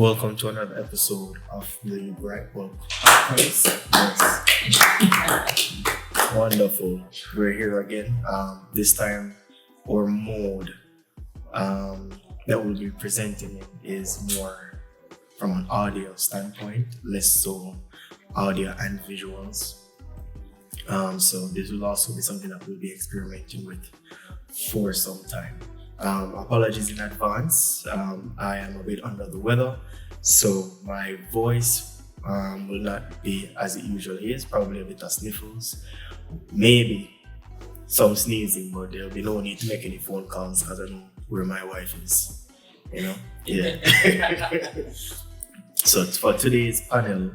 Welcome to another episode of the Bright Book. Yes. Wonderful. We're here again. This time, our mode that we'll be presenting it is more from an audio standpoint, less so audio and visuals. So this will also be something that we'll be experimenting with for some time. Apologies in advance. I am a bit under the weather, so my voice will not be as it usually is. Probably a bit of sniffles, maybe some sneezing, but there'll be no need to make any phone calls because I know where my wife is. Yeah. So for today's panel,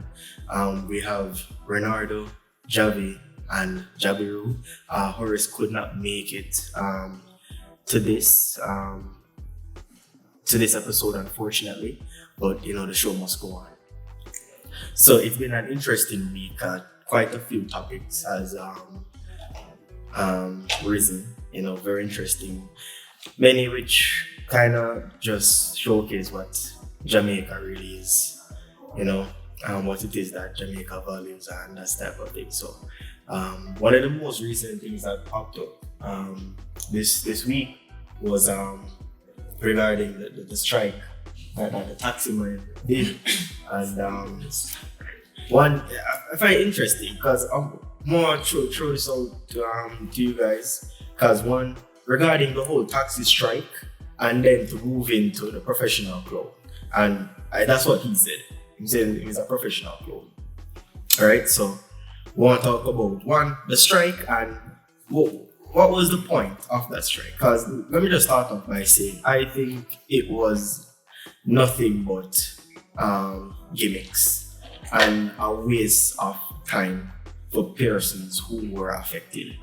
we have Renardo, Javi, and Jabiru. Horace could not make it to this episode, unfortunately, but the show must go on. So it's been an interesting week. Quite a few topics has risen, very interesting, many which kind of just showcase what Jamaica really is, what it is that Jamaica values and that type of thing. So one of the most recent things that popped up this week was regarding the strike that the taximan did, and one I find it interesting because I'm more throw this out to you guys, because one, regarding the whole taxi strike and then to move into the professional club, and that's what he said. He said he's a professional club. All right, so we want to talk about one, the strike, and what was the point of that strike? Because let me just start off by saying I think it was nothing but gimmicks and a waste of time for persons who were affected.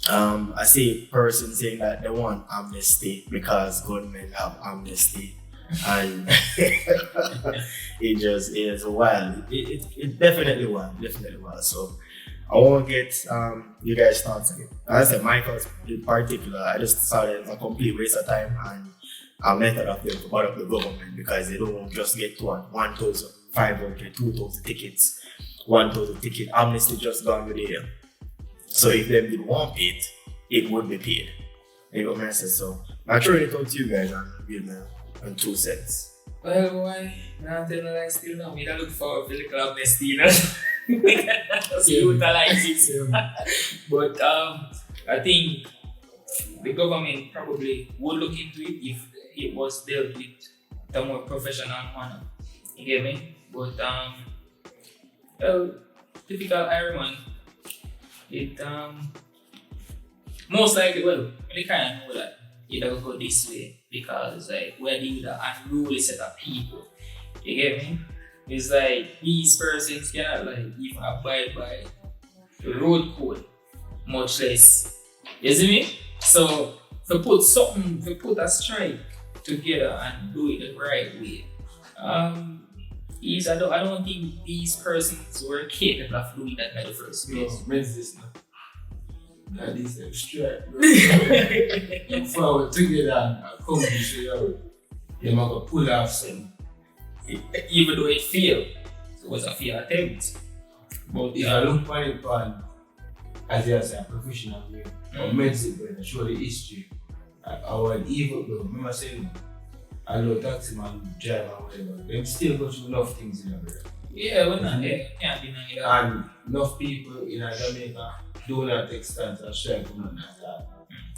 I see persons saying that they want amnesty because gunmen have amnesty, and it just is wild. It definitely wild. So I won't get you guys' thoughts again. As I said, my thoughts in particular, I just saw it as a complete waste of time and a method of them to bother up the government, because they don't just get to 1,500, 2,000 tickets, 1,000 ticket amnesty just gone with it. So if them didn't want it, it would be paid. You know what I said? So I'm throwing it out to you guys and give them 2 cents. Well, why? Not tell like still now. We don't look forward to the club amnesty, utilize it. But I think the government probably would look into it if it was dealt with the more professional manner. You get me? But typical Ironman, it most likely, we kind of know that it will go this way, because we're dealing with an unruly set of people. You get me? It's like these persons cannot even abide by the road code, much less. You see me? So to put a strike together and do it the right way, I don't think these persons were capable of doing that by the first place. That is a strike. Look forward together and accomplish it. They might go pull off some. Even though it failed, it was a failed attempt. But if I look at it as you say, a professional way, or medicine, show the history. I would even though, remember saying, I know taxi man, driver, whatever, they still go through enough things in the world. Yeah, we're not there. Can't deny that. And enough people in Jamaica do not take stands and strike for nothing like that.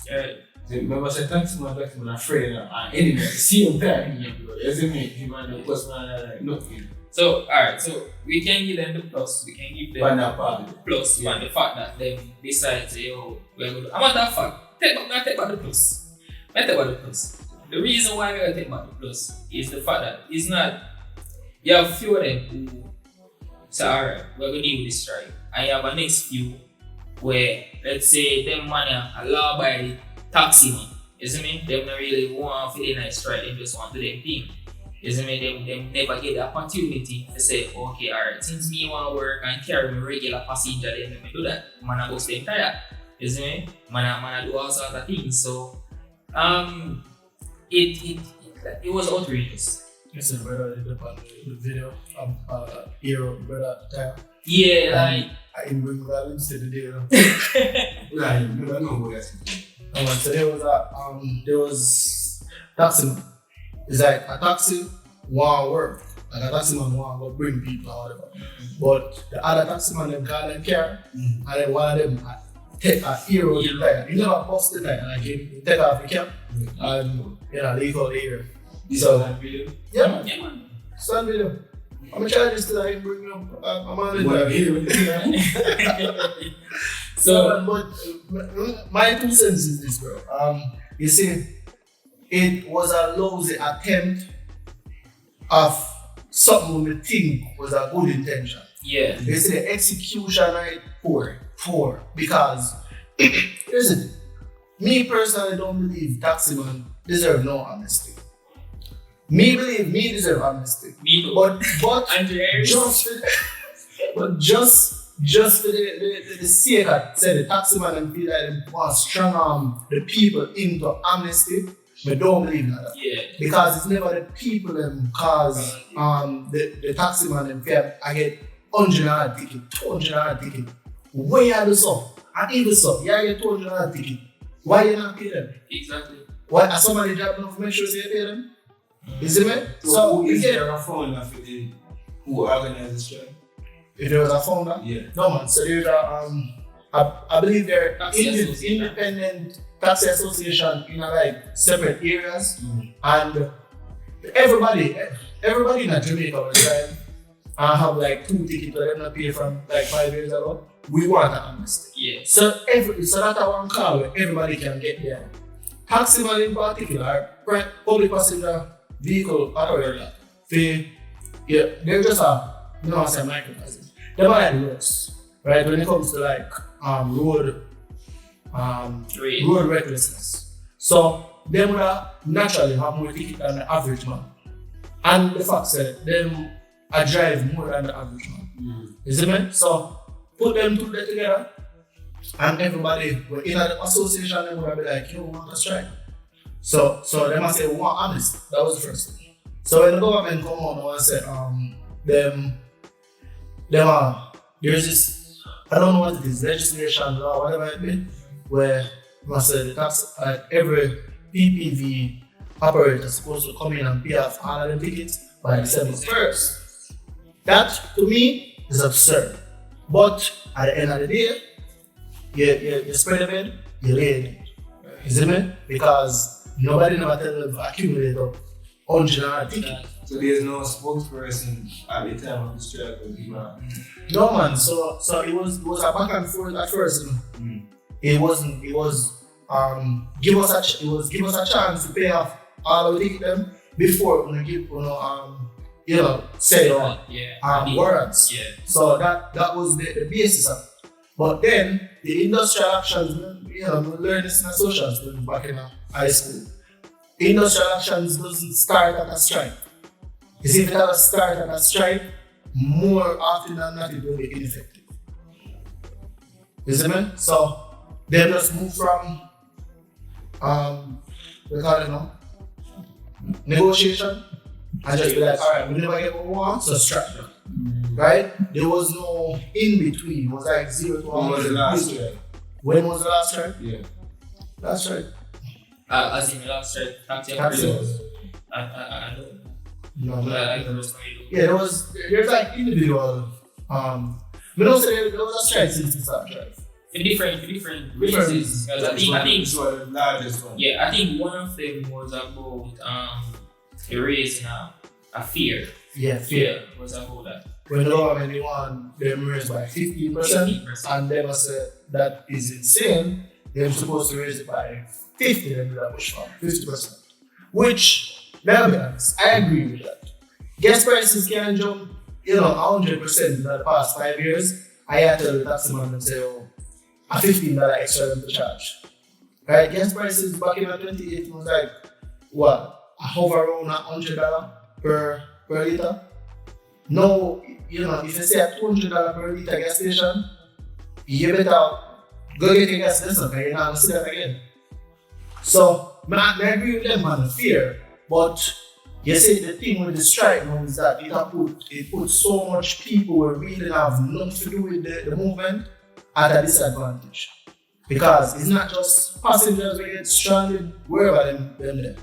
Right. So remember, say taxi man afraid and enemy at the same time. You see me? Him and the postman like nothing. So, alright, so we can give them the plus, we can give them the plus on the fact that they decide, say, oh, we're going to. I'm matter of fact, take back the plus. The reason why we're going to take back the plus is the fact that it's not, you have a few of them who say, alright, we're going to deal with this strike. And you have a next few where, let's say, them money are allowed by the taxi man. You see me? They don't really want to feel nice strike, they just want to do their thing. You see me? Them never get the opportunity to say, okay, alright, since me want to work and carry my regular passenger, then let me do that. Man, I go stay tired. You see me? Man, I do all sorts of things. So, it was outrageous. Listen, brother, did the video hero brother time. Yeah, like I didn't bring that into the deal. Right, you never know what that's going So there was taxi. It's like a taxi want work. Like a taxi man want to bring people or whatever. But the other taxi man them call them care and then one of them take a hero to tire. He never bust the tire, like he take off the cap and leave out the hero. This So- is that video? Yeah man. yeah, man. Stand video. I'm gonna try this till I bring up I'm on What a it. video. So, but my 2 cents is this, bro. You see, it was a lousy attempt of something we think was a good intention. Yeah. You see, the execution rate poor because here's it. Me personally don't believe taximan deserve no amnesty. Me believe me deserve amnesty. Me too. But Andreas. just for the sake of say the taximan and feel like they want to strong the people into amnesty, but don't believe in that. Yeah. Because it's never the people them cause the taximan and fear I get $100 ticket, $200 ticket. Where you do so? And even so, you get $200 ticket. Why you not pay them? Exactly. Why are somebody job enough to make sure they pay them? You see me? So who is again, there a phone enough for the who organized the strike? if there was a founder, Yeah. no man. So there's a I believe they're Taxi association. independent taxi association in like separate areas, Mm. and everybody in Jamaica was drive and have like 2 tickets that they're not pay from like 5 years ago. We want an amnesty. Yeah. So that's one call where everybody can get there. Taximan in particular, public passenger vehicle operator, they're just I say microcosm. They're like the worst, right? When it comes to like road recklessness. So them would naturally have more ticket than the average man. And the fact that them drive more than the average man. You see me? So put them two together and everybody in the association them would be like, you want to strike. So they must say we want amnesty. That was the first thing. So when the government come on and say there's this, I don't know what it is, legislation law, whatever it be, where must say the tax every PPV operator is supposed to come in and pay off all of the tickets by December 1st. That to me is absurd. But at the end of the day, you spread the bed, you lay it. You see me? Because nobody never tell them to accumulate up $100 ticket. So there's no spokesperson at the time of the strike or No man, so it was a back and forth at first. It was give us a chance to pay off all of the ticket them before we give say warrants. Yeah. So that was the basis of it. But then the industrial actions, we learned this in a social studies back in high school. Industrial actions doesn't start at a strike. You see, if it does start at a strike, more often than not it will be ineffective. You see me? So they just move from negotiation and just be like, alright, we never get what we want, so strike. Right? There was no in between. It was like 0 to 1. When was the last strike? When was the last strike? Yeah. Last strike. As in the last strike, taxi Taxi. I don't No, know. I no. don't know what's going on. Yeah, there's like individual. We don't say there was a strike since the start drive. For different reasons. Because I think This was the largest one. yeah, I think one of them was about erasing a fear. Yeah, Fear was about that. When the government want them raised by 15%, 15%. and they must say that is insane. They're supposed to raise it by 50, then do that push for 50%. Which, let me be honest, I agree with that. Gas prices can jump, 100% in the past 5 years. I had to tell the taxi man and say, a $15 extra them to charge. Right? Gas prices back in 2018 was like, what? I hover around $100 per liter. No, if you say a $200 per liter gas station, you better go get your gas station because you're not going to see that again. So, I agree with them on the fear, but you see, the thing with the strike now is that it put so much people who really have nothing to do with the movement at a disadvantage. Because it's not just passengers who get stranded wherever them there.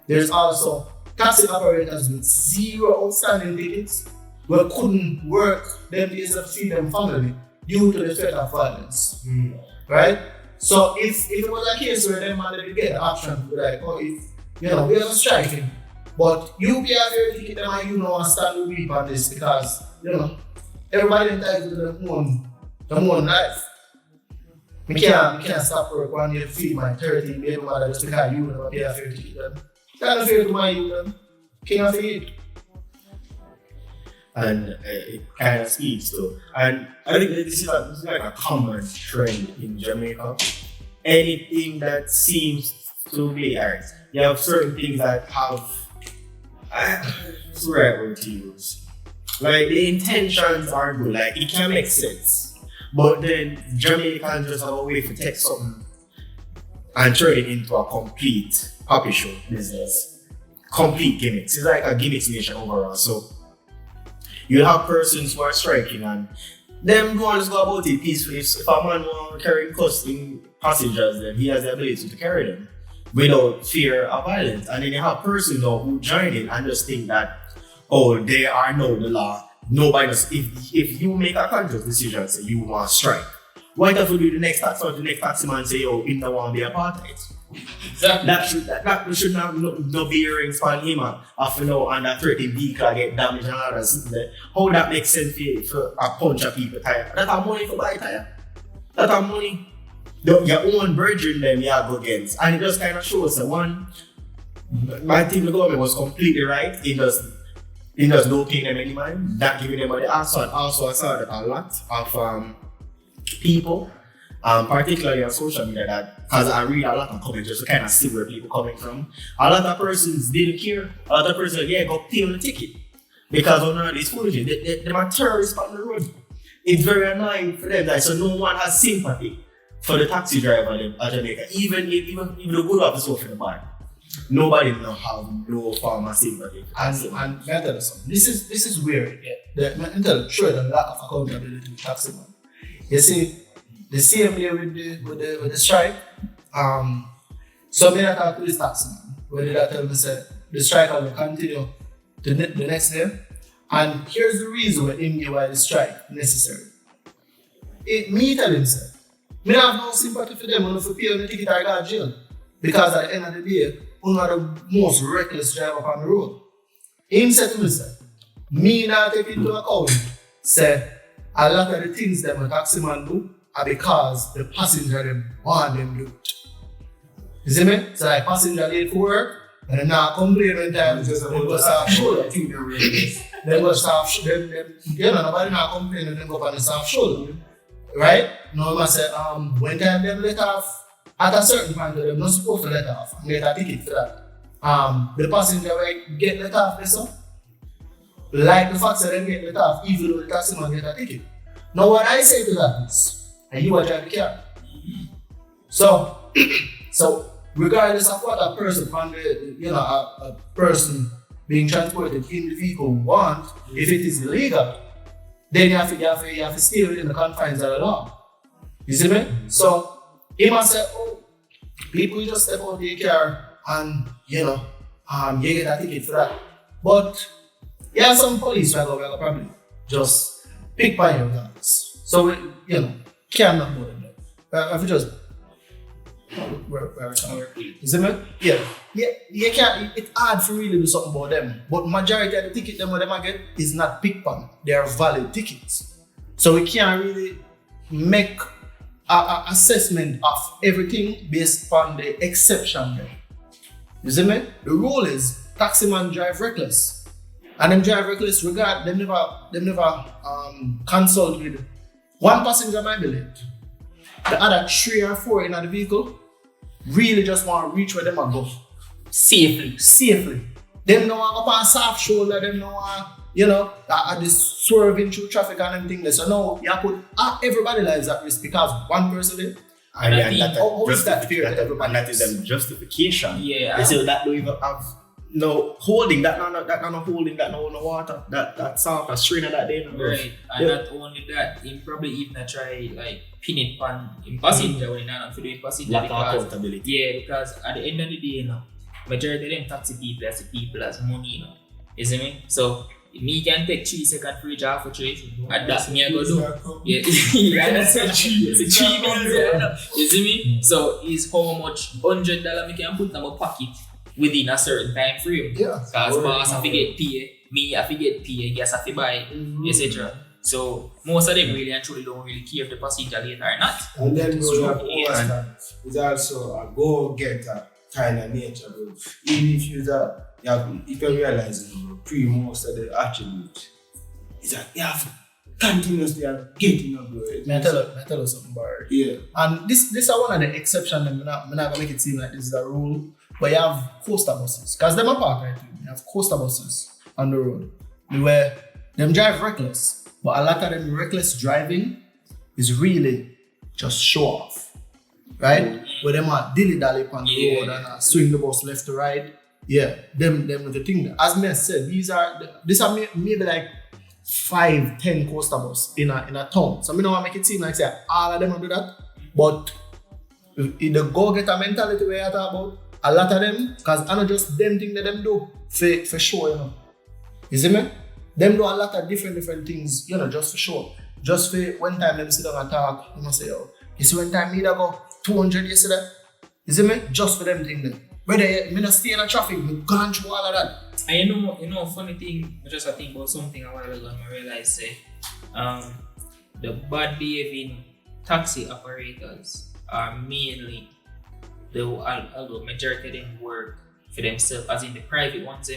There's also taxi operators with 0 outstanding tickets who couldn't work them days to feed them family due to the threat of violence. Right? So if it was a case where them man they get the option to be like, oh, if we have a striking, but you pay a fair ticket them and you know and stand with me on this because everybody entitled to their own life. We can't stop work when you feed my 13 baby mother just because you never pay a fair ticket them. That's fair to my youth them. King of it. And it kind of speaks to, and I think this is like a common trend in Jamaica. Anything that seems to be art, you have certain things that have, what's the right word to use? Like the intentions are good, like it can make sense, but then Jamaicans just have a way to take something and turn it into a complete puppy show business, complete gimmicks. It's like a gimmicks nation overall. So you have persons who are striking and them don't just go about it peacefully. If a man wants to carry costing passengers, then he has the ability to carry them without fear of violence. And then you have persons who join in and just think that, oh, they are now the law. Nobody knows. If you make a conscious decision, say you want to strike, why don't you do the next taxi man say, oh, him don't want to be apartheid? Exactly. That should not no bearings on him and that 13 vehicle get damaged and all that. How that makes sense for a bunch of people tire? That have money for buy tire. That have money. Your own brethren them you go against. And it just kind of shows that one, I think the government was completely right in just don't pay them any money, not giving them money. Also I saw that a lot of people, particularly on social media, that because I read a lot of comments just to kind of see where people coming from. A lot of persons didn't care. A lot of persons go pay on the ticket because of none of these foolishness. They are terrorists on the road. It's very annoying for them. So no one has sympathy for the taxi driver in Jamaica, even the good officer for the bar. Nobody will have no form of sympathy. And let tell you something. This is weird. Yeah. The lack of accountability with taxi man. You see, the same day with the strike. So me I talk to this taxi man. When they tell me say the strike will continue the next day. And here's the reason why the strike necessary. Me tell him say, me have no sympathy for them when you pay on the ticket I got jail. Because at the end of the day, one of the most reckless driver on the road. Him said to me, say, me not take into account, say, a lot of the things that my taxi man do are because the passenger them want them do it. You see me? So like passenger late for work, and them not complain when time they go soft shoulder. They go soft shoulder. Nobody not complain when they go on the soft shoulder. Right? No man say, when time them let off, at a certain point they're not supposed to let off and get a ticket for that. The passenger will get let off this one. Like the fact that they get let off even though the taxi man get a ticket. Now what I say to that is, and you are driving the car. So regardless of what a person a person being transported in the vehicle want, if it is illegal, then you have to stay within the confines of the law. You see me? So he must say, oh, people just step out their car and you get a ticket for that. But some police will probably just pick by your guns. So can't not more than that. If you just you see me? Yeah, you can't. It's hard for really do something about them. But majority of the ticket them I get is not picked on. They are valid tickets. So we can't really make an assessment of everything based on the exception there. You see me? The rule is taxi man drive reckless. And them drive reckless regard them never consult with one passenger might be late. The other 3 or 4 in the vehicle really just want to reach where them are go. Safely. Them don't want to go on soft shoulder, them don't want at this swerving through traffic and everything. So now you put everybody's lives at risk because one person did. And how is that fair to everybody? And that is a justification. Yeah. They say that don't even have no holding that no holding that no water that sort of strainer that they know. Right, and not only that, he probably even try like pin it on in passenger when not for doing passenger Lack of because accountability. yeah, because at the end of the day, majority of them taxi people as the people as money, you see me? So me can take 3 seconds for each half a trade, and that's me I go do. Yeah, yeah, that's a 3 minutes. You see me? So is how much $100 me can put in my pocket within a certain time frame. Yeah. Because boss have to get pay, me have to get pay, guess have to buy, etc. So most of them really and truly don't really care if the passenger late or not. And then It's bro, true. that overstand is also a go-getter kind of nature, bro. Even if if you realize, bro, most of the attributes, it's like you have to continuously getting up, bro. May I tell you something, Barry? Yeah. And this is one of the exceptions. I'm not gonna make it seem like this is a rule, but you have coaster buses, cause them apart right too. You have coaster buses on the road where them drive reckless, but a lot of them reckless driving is really just show off, right? Where them are dilly dally on the road and swing the bus left to right. Yeah, them the thing. As me said, these are maybe like 5-10 coaster bus in a town. So I don't want to make it seem like say all of them will do that, but in the go-getter mentality we are talking about, a lot of them, because I know just them thing that them do for sure, You see me? Them do a lot of different things, just for sure. Just for one time them sit down and talk, you must say, you see one time me that go 200 yesterday? You see me? Just for them thing there. Whether me not stay in the traffic, me gone through all of that. And you know, funny thing, I just think about something a while ago and I realized the bad behaving taxi operators are mainly although majority of them work for themselves, as in the private ones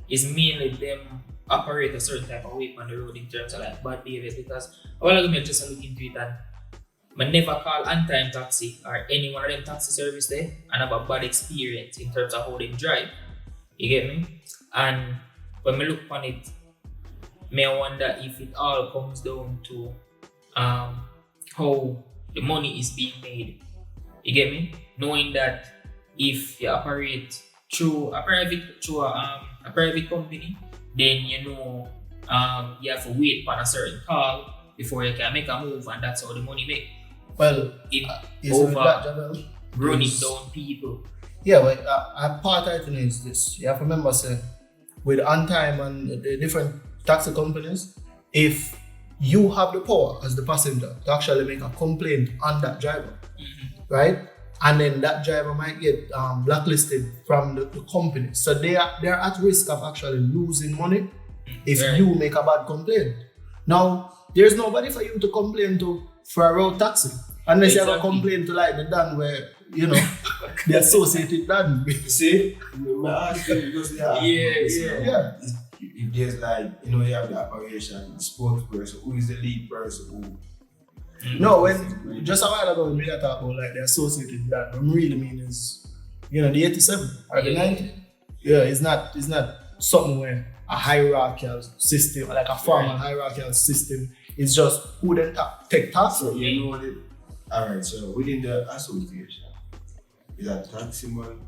is mainly them operate a certain type of way on the road in terms of like bad behavior, because a while ago I just look into it and I never call on-time taxi or any one of them taxi service there and have a bad experience in terms of how they drive. You get me? And when I look on it, I wonder if it all comes down to how the money is being made. You get me? Knowing that if you operate through a private company, then you have to wait for a certain call before you can make a move, and that's how the money make. Well, running down people. Yeah, but a part of it is this. You have to remember, say, with on-time and the different taxi companies, if you have the power as the passenger to actually make a complaint on that driver, right? And then that driver might get blacklisted from the company. So they're at risk of actually losing money if you make a bad complaint. Now, there's nobody for you to complain to for a road taxi. Unless you have a complaint to like the Dan where, the associated Dan. See? I'm asking because Yeah. If there's like, you have the operation, spokesperson, who is the lead person who... No, when just a while ago when we talk about like the associated Dan, what I really mean is, the 87 or the 90. Yeah, it's not something where a hierarchical system, like a formal hierarchical system, it's just who then take tax. So alright, so within the association, is that taxi man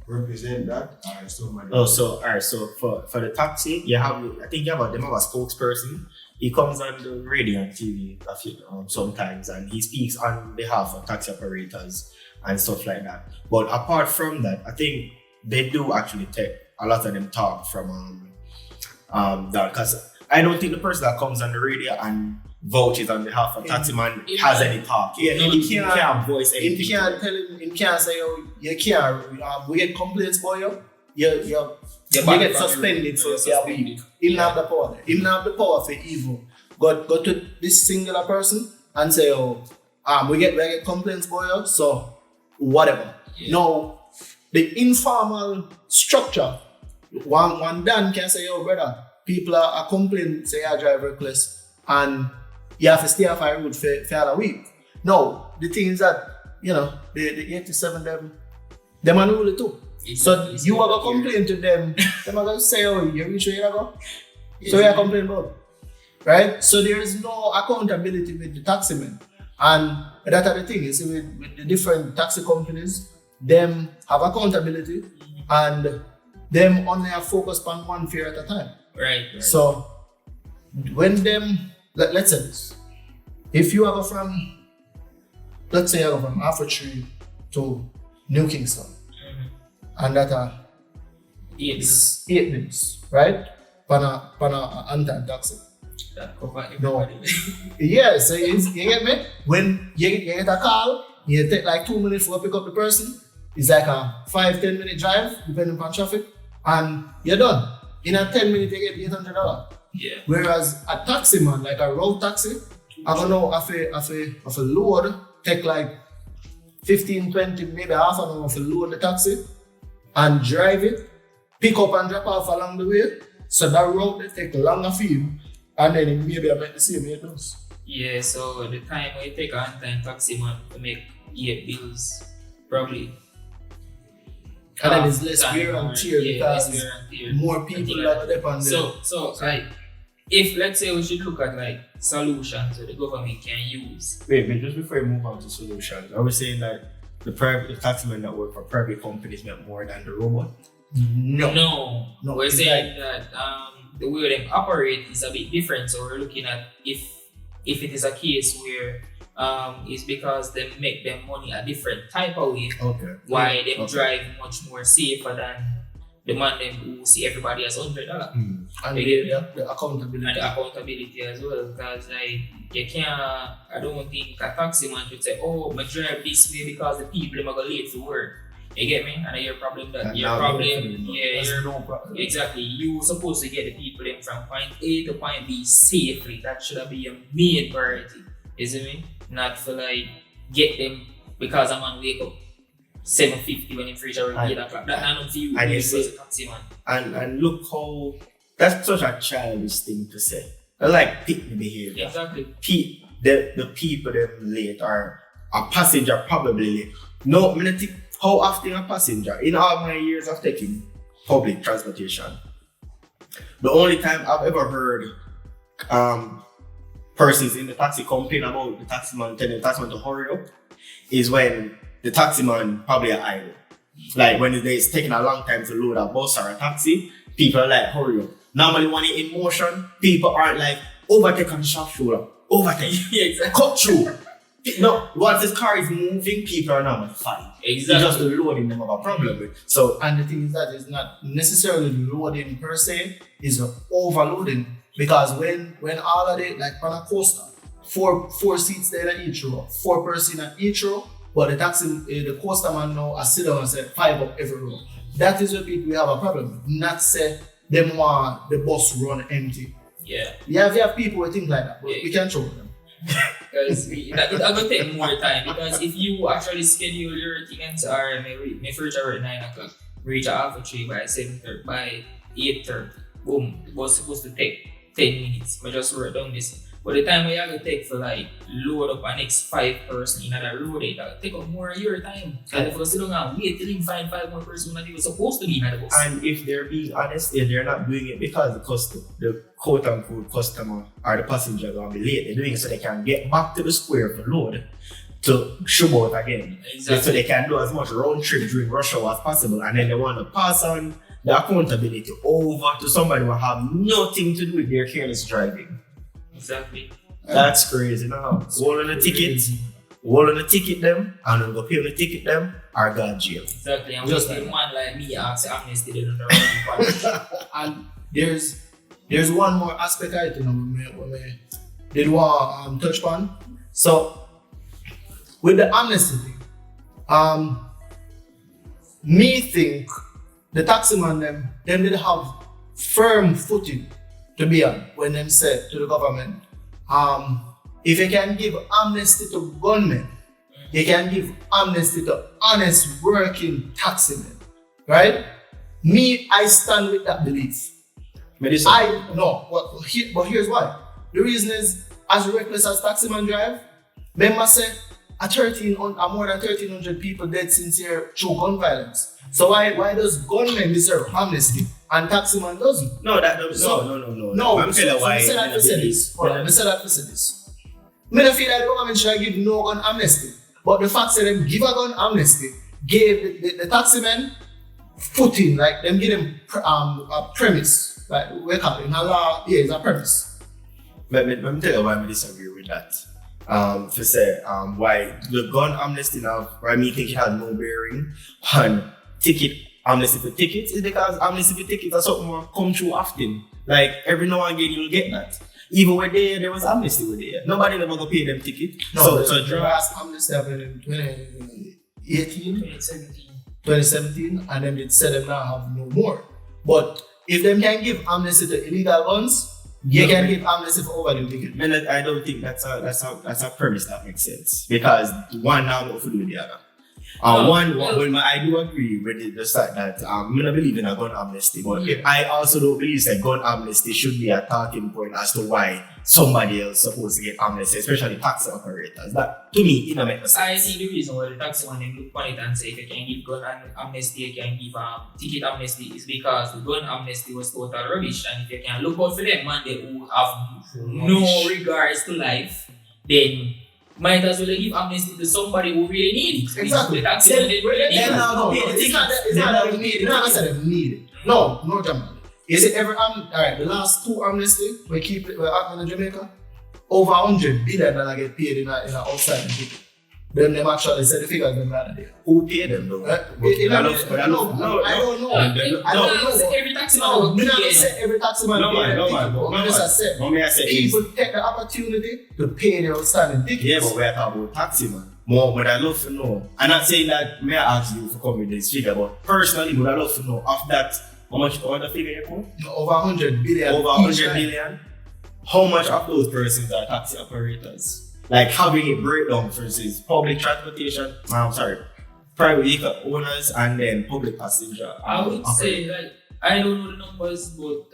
represent that or somebody? So for the taxi, you have a spokesperson. He comes on the radio and TV sometimes, and he speaks on behalf of taxi operators and stuff like that. But apart from that, I think they do actually take a lot of them talk from that, because I don't think the person that comes on the radio and vouches on behalf of taxi man has any talk. Yeah, he can't voice anything. He can't tell him. He can't say, you can't. We get complaints for you. You get suspended for a week. He don't have the power. He don't have the power for evil. Go to this singular person and say, we get complaints for you, so whatever. Yeah. Now, the informal structure, one Dan can say, brother, people are complaining, say I drive reckless, and you have to stay off our road for a week. No, the thing is that, the 87 them are rule too. So you are going to complain to them, them are going to say, you reach where you go? So you are complaining about, right? So there is no accountability with the taxi men. And that's the thing, you see, with the different taxi companies, them have accountability and them only are focused on one fear at a time. Right. So when them, let's say this, if you go from, let's say I go from Alpha Tree to New Kingston, and that are 8 minutes, right? Pana Anton taxi. That cover everybody. Yeah, so you get me? When you get a call, you take like 2 minutes for pick up the person. It's like a 5-10 minute drive, depending on traffic, and you're done. In a 10 minutes, you get $800. Yeah. Whereas a taxi man, like a road taxi, I don't know if a load take like 15, 20, maybe half an hour to load the taxi and drive it, pick up and drop off along the way. So that road they take longer for you, and then it maybe about the same it does. Yeah, so the time we take on time taxi man to make 8 bills, probably. And then it's less wear and tear because more people that depend. So like, if let's say we should look at like solutions that the government can use. Wait, but just before you move on to solutions, are we saying that the taximen that work for private companies make more than the robot? No. We're saying that the way they operate is a bit different. So we're looking at if it is a case where it's because they make them money a different type of way. Okay. Why they drive much more safer than the man them who see everybody as $100. And the accountability. And the accountability as well, because like you can't. I don't think a taxi man should say, "Oh, I drive this way because the people are gonna late for work." You get me? And your problem exactly. You supposed to get the people in from point A to point B safely. That should be your main priority. You see me? Not for like get them because a man wake up 7:50 when he reach around 8 o'clock. That's not for you. As a taxi man. And look how that's such a childish thing to say. I like pick the behavior. Exactly. The people them late or a passenger probably late. No, I mean, how often a passenger in all my years of taking public transportation, the only time I've ever heard persons in the taxi complain about the taximan telling the taximan to hurry up is when the taximan probably are idle. Like when it's taking a long time to load a bus or a taxi, people are like, hurry up. Normally when you're in motion, people aren't like, overtake on the sharp shoulder, overtake, exactly. Cut through. No, once this car is moving, people are not fine. Exactly. It's just the loading them have a problem with. So, and the thing is that it's not necessarily loading per se, it's overloading. Because when all of it, like on a coaster, four seats there in each row, 4 person in each row, but the coaster man now I sit down and say 5 up every row. That is where people have a problem. Not say them want the bus run empty. Yeah. You have people who think like that, but we can't show them. Because it will take more time. Because if you actually schedule your things, my first hour at 9 o'clock, reach at Alpha Tree by 7:30, by 8:30, boom, it was supposed to take 10 minutes. I just wrote down this. But the time we have to take for like load up an next 5 person in that road, it will take up more of your time. And if you sit down and wait till you find 5 more persons that you were supposed to be in the bus. and if they're being honest, they're not doing it because the quote unquote customer or the passenger are gonna be late. They're doing it so they can get back to the square for load to shove out again. Exactly. So they can do as much round trip during rush hour as possible, and then they want to pass on the accountability over to somebody who have nothing to do with their careless driving. Exactly. That's crazy now. Hold on the ticket them, and then go pay on the ticket them, or go to jail. Exactly. And Just just like one like me ask amnesty, they don't know. And there's one more aspect I think we did want touch upon. So with the amnesty thing, me think the taximan them did have firm footing to be on when them said to the government, if you can give amnesty to gunmen, you can give amnesty to honest working taximen, right? Me, I stand with that belief. But here's why. The reason is, as reckless as taximan drive, remember say more than 1,300 people dead since here through gun violence. So why does gunmen deserve amnesty and taximan doesn't? No, that doesn't. No. I'm telling you why. I say that to say this. I don't feel like the government should give no gun amnesty. But the fact that they give a gun amnesty gave the taximen footing, like them give them a premise, like we call it in a law, it's a premise. Let me tell you why I disagree with that. To say why the gun amnesty now, why me think it had no bearing on ticket amnesty for tickets is because amnesty for tickets are something more come true often. Like every now and again you'll get that. Even when there was amnesty with there. Nobody never go pay them ticket. No, so the last amnesty happened in 2018, 2017, and then it said them now have no more. But if them can give amnesty to illegal guns, you can give amnesty for overdue ticket. I don't think that's a premise that makes sense. Because one now will do the other. I do agree with the fact that I don't believe in a gun amnesty, but I also don't believe that gun amnesty should be a talking point as to why somebody else supposed to get amnesty, especially taxi operators. That to me, it doesn't make sense. I see the reason why the taxi man look on it and say if you can give gun amnesty, you can give ticket amnesty is because the gun amnesty was total rubbish, and if you can look out for them man they who have no regards to life, then might as well give amnesty to somebody who really needs it. Exactly. The taxi man It's not that we need it. Not that we need it. No, Jamaica. Is it ever alright, the last two amnesty we keep it in Jamaica, over $100 billion get paid in a outside ticket. Them actually said the figures them rather there. Who paid them though? I don't know. I don't know. Every taxi man No, will me pay not it. say every taxi man pay their ticket. But I just said people take the opportunity to pay their outstanding tickets. Yeah, but we're talking about taxi man. More, but I love to know. I'm not saying that may I ask you to come with this figure, but personally, would I love to know of that how much the figure you put? Over 100 billion. Over 100 billion. How much of those persons are taxi operators? Like having a breakdown versus public transportation, private vehicle owners and then public passenger. I would say like I don't know the numbers, but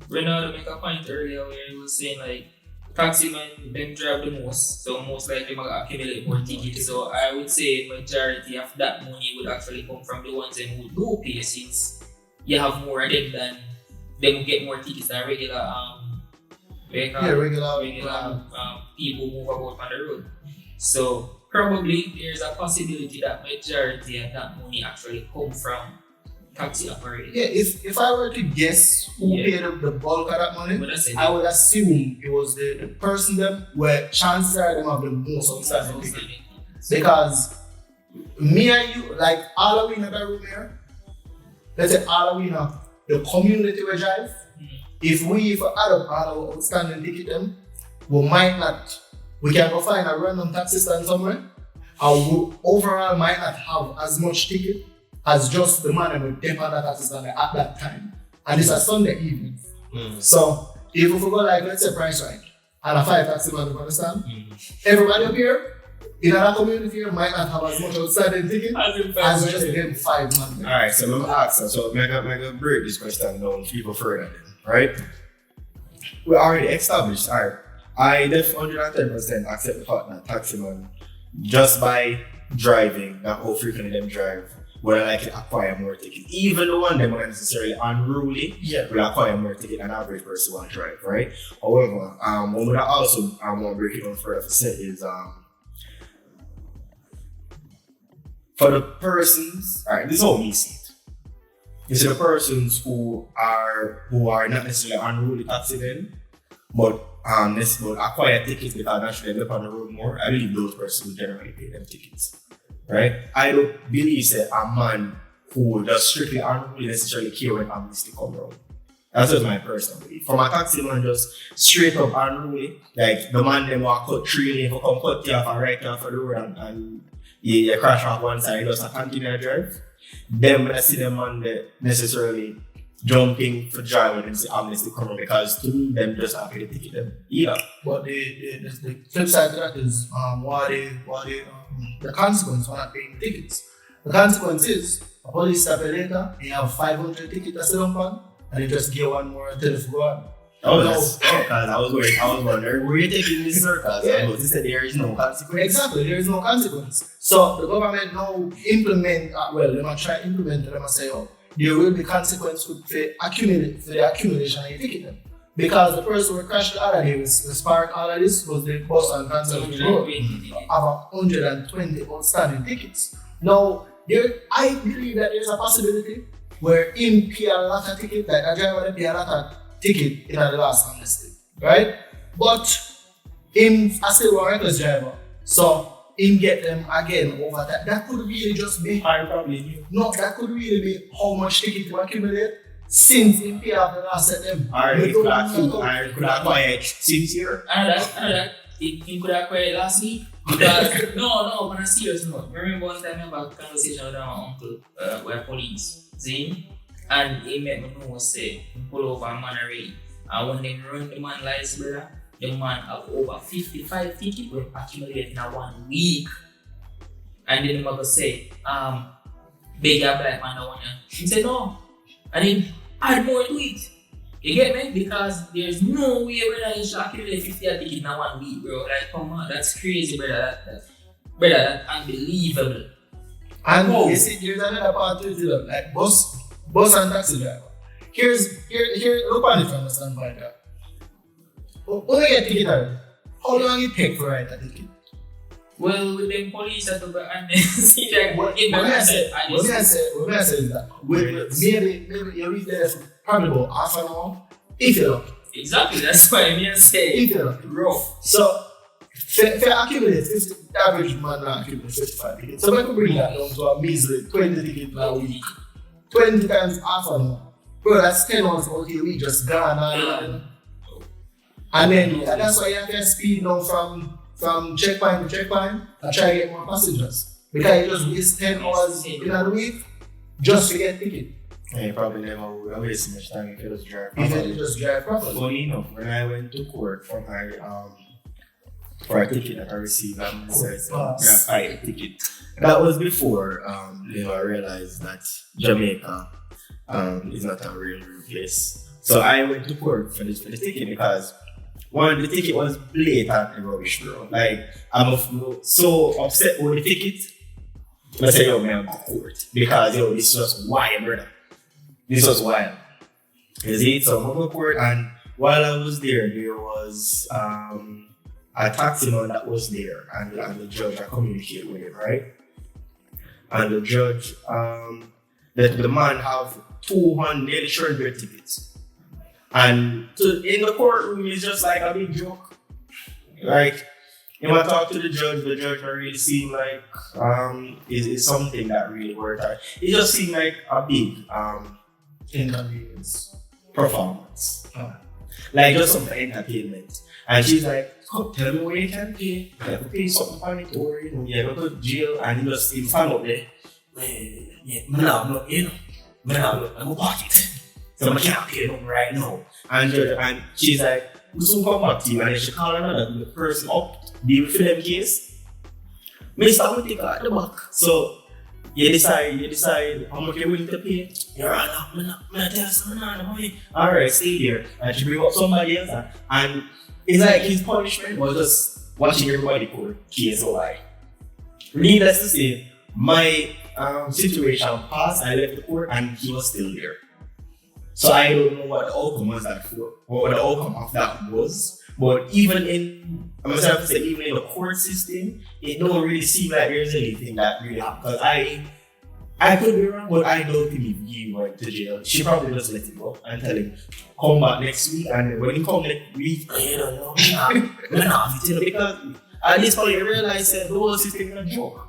Renato make a point earlier where he was saying like taxi men them drive the most, so most likely might accumulate more tickets. So I would say majority of that money would actually come from the ones who do pay, since you have more of them than they will get more tickets than regular regular people move about on the road. So probably there's a possibility that majority of that money actually come from taxi operators. Yeah, if I were to guess who paid up the bulk of that money, I would assume it was the person them where chances are them have the most outstanding ticket. Because me and you, like all of we in that room here, let's say all of we know the community we drive. If we add up all our outstanding ticket them, we can go find a random taxi stand somewhere, and we overall might not have as much ticket as just the man with them on that taxi stand at that time. And it's a Sunday evening. So if we go like, let's say price right, and a 5 taxi man, you understand? Everybody up here in our community here might not have as much outstanding ticket as just them 5 man. Alright, so let me ask you. So I'm gonna break this question down even further then. Right? We already established, alright. I definitely 110% accept the fact that taxi man, just by driving, not how frequently them drive, will likely acquire more tickets. Even the one them are necessarily unruly, will acquire more tickets than an average person will drive, right? However, what I also want to break it down further to say is for the persons, alright, this is how we see it. You see the persons who are not necessarily unruly taxi men, but acquire tickets because naturally they live on the road more. I believe those persons generally pay them tickets, right? I don't believe that a man who does strictly unruly necessarily care when amnesty come around. That's just my personal belief. From a taxi man just straight up unruly, like the man them walk cut 3 lane, who come cut you off and right off the road and you crash off one side, just continue to drive. Then when I see them on the necessarily jumping for driving and see amnesty coming, because to me them just have to ticket them. Yeah. But the flip side to that is the consequence for not paying tickets. The consequence is a police stop you later, you have 500 tickets to sit on, and you just get one more until you go on. I was wondering, were you taking this circus? Yeah. You said there is no consequence. Exactly, there is no consequence. So the government now implement, they might try to implement it, they might say, there will be consequence for the accumulation of your ticket then. Because the person who crashed the other day was spark all of this was the bus and cancel the road. Have 120 outstanding tickets. Now, I believe that there's a possibility where him pay a lot of ticket, like a driver they pay a lot of ticket in the last amnesty, right? But him a still a reckless driver, so him get them again over that. That could really just be I probably knew. no, that could really be how much ticket you accumulate since him pay off the last set them. I could have quiet since here. I know that. He could have quite last week. Because, no, on a serious note. Remember one time I had a conversation with my uncle, where police, see? And he made me know, say, he pull over a man already. And when they run the man lights, brother, the man have over 55 tickets were accumulated in a 1 week. And then he go say, big a black man, I want you. He said, no. And then add more to it. You get me? Because there's no way, brother, you should accumulate 50 tickets in a 1 week, bro. Like, come on, that's crazy, brother. That's unbelievable. And you see, there's another part to it, like bus and taxi driver. Here, look on it from the standpoint. When you get ticket already, how long it take for write a ticket? Well, with them police at the back and see like What I say is that maybe you reach there for probably about half an hour if you're lucky. Exactly, that's why I say If you're lucky. rough. So, if you accumulate 50, the average man now accumulates 55 tickets. So, we can bring that down to a measly 20 tickets per week. 20 times half an hour. Bro, that's 10 hours out here, we just gone and then that's why you have to speed now from checkpoint to checkpoint and try to get more passengers. Because you just waste 10 hours in a week just to get ticket. And you probably never would waste much time if you just drive If properly. you just drive properly. Funny enough, when I went to court for my for a ticket that I received, I ticket. That was before I realized that Jamaica is not a real place. So I went to court for the ticket because one, the ticket was blatantly rubbish, bro. Like I'm so upset with the ticket. I say, yo, man, I'm to court because this was wild, brother. This was wild. You see, so I went to court, and while I was there was a taxi man that was there, and the judge I communicated with him, right? And the judge, the man have 200 nearly 300 tickets. And in the courtroom, it's just like a big joke. Like, when I talk to the judge don't really seem like is something that really worked out. It just seemed like a big Inconvenience. performance. Like just some entertainment. And she's like, oh, tell me what you can pay. You have to pay something for it, or you go to jail, and you just stand up there. I'm a pocket. So I can't pay them right now. And she's like, we'll soon come back to you. And then she called another person up, deal with them case. Mr. We take her at the back. So you decide how much you're willing to pay. You're not tell someone. Alright, stay there. And she bring up somebody else. And it's like his punishment was just watching everybody court case go by. Needless to say, my situation passed. I left the court and he was still there. So I don't know what the outcome was that for, or what the outcome of that was. But even in the court system, it don't really seem like there's anything that really happened. Because I could be wrong, but I don't think if he went to jail, she probably just let him go and tell him, come back next week. And when he come next week, I don't know, because at this point you realize that the whole system is a joke.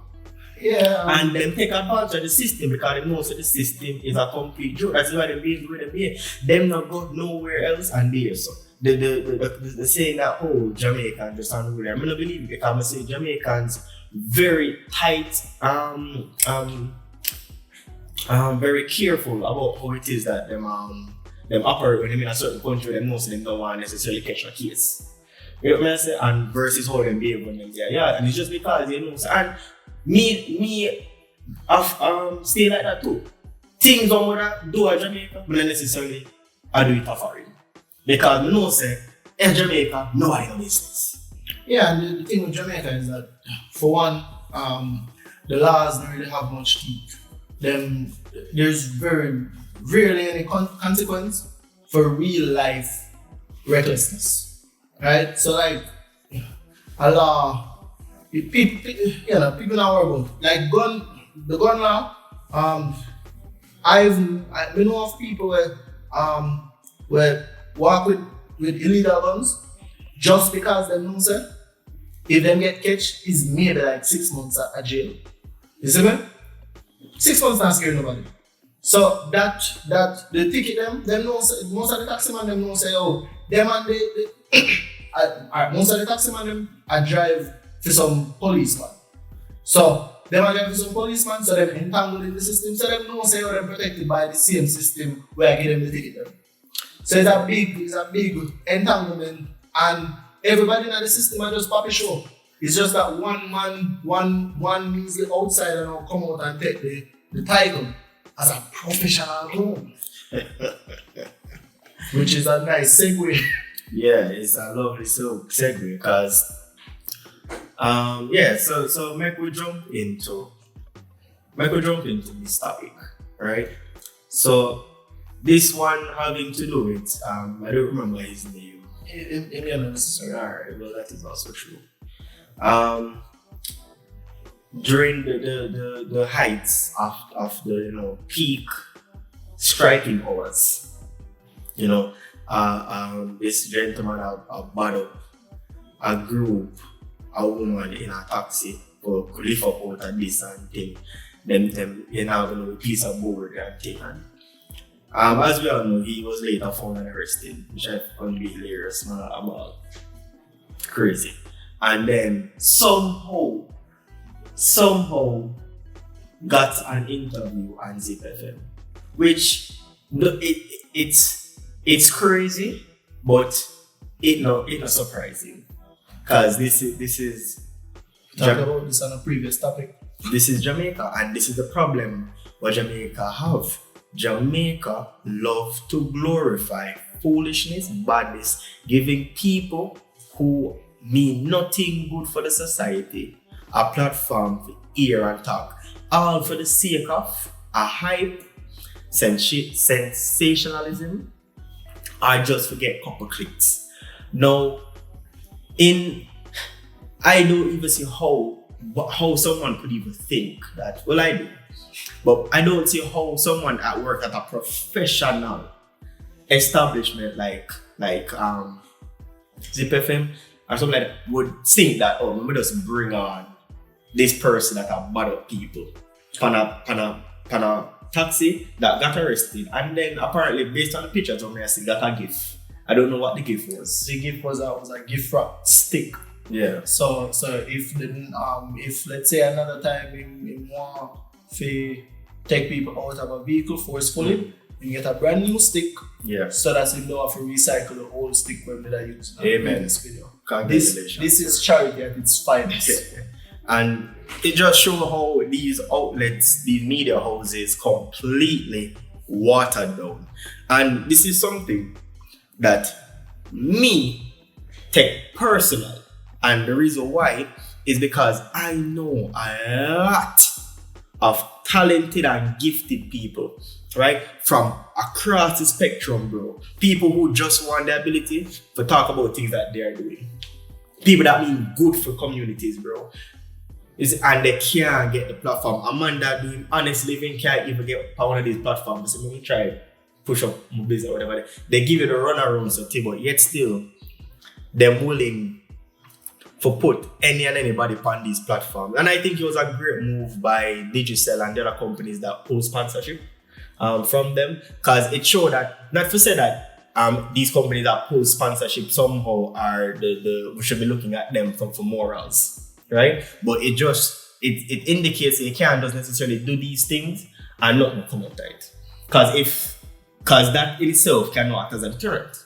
Yeah. And then take advantage of the system because they know that the system is a complete joke. That's why they're being where they're being. Them not go nowhere else and there. So the saying that Jamaicans just aren't really. I'm gonna believe it because I say Jamaicans very tight, very careful about how it is that them operate when they're in a certain country. Them most of them don't want to necessarily catch a case. You know what I say? And versus how them behave when them there. Yeah, and it's just because and me stay like that too. Things I wanna do at Jamaica, but not necessarily I do it for it. Because I know say in Jamaica, nobody knows business. Yeah, and the thing with Jamaica is that for one, the laws don't really have much teeth. There's very rarely any consequence for real life recklessness. Right? So like a law people now worry about like the gun law, I know of people where walk with illegal guns just because they know say if them get catch is maybe like 6 months at jail. You see me? 6 months not scare nobody. So that the ticket them know say, most of the taxi man them know say oh them and most of the taxi man them I drive for some policeman. So them are driving for some policeman, so them entangled in the system, so them know say they're protected by the same system where I give them the ticket. Them. So it's a big entanglement, and everybody in the system are just puppy show. It's just that one means the outsider now come out and take the title as a professional clown. Which is a nice segue. Yeah, it's a lovely segue because so make we jump into this topic, right? So this one having to do with I don't remember his name. Alright, well that is also true. During the heights of the peak striking hours, this gentleman had bought up a group, a woman in a taxi or could lift up out of this and thing. Them a piece of board and thing. And as we all know, he was later found and arrested, which I found be hilarious, man, about crazy. And then somehow got an interview on Zip FM, which it's crazy, but it's not surprising, because this is talk about this on a previous topic. This is Jamaica, and this is the problem what Jamaica have. Jamaica love to glorify foolishness, badness, giving people who mean nothing good for the society a platform to hear and talk, all for the sake of a hype, sensationalism, or just to get a couple clicks. Now, I don't even see how someone could even think that. Well, I do, but I don't see how someone at work at a professional establishment like Zip FM or something like that would think that, oh, let me just bring on this person that have bad up people pan a taxi that got arrested, and then apparently based on the pictures of me I see got a gift. I don't know what the gift was. The gift was a gift wrap stick. Yeah. So if let's say another time in want to take people out of a vehicle forcefully, you get a brand new stick. Yeah. So that's if they have to recycle the old stick when they use. Amen. In this video. Congratulations. This is charity at its finest. Okay. And it just shows how these outlets, these media houses, completely watered down. And this is something that me take personal. And the reason why is because I know a lot of talented and gifted people, right? From across the spectrum, bro. People who just want the ability to talk about things that they are doing. People that mean good for communities, bro. And they can't get the platform. A man that doing honest living can't even get on one of these platforms. So when you try push up my business or whatever, they give you the runaround, so but yet still they're willing to put any and anybody on these platforms. And I think it was a great move by Digicel and the other companies that pull sponsorship from them, because it showed that, not to say that these companies that pull sponsorship somehow are we should be looking at them for morals. Right? But it indicates that you can't just necessarily do these things and not come out right. Because that in itself can act as a deterrent.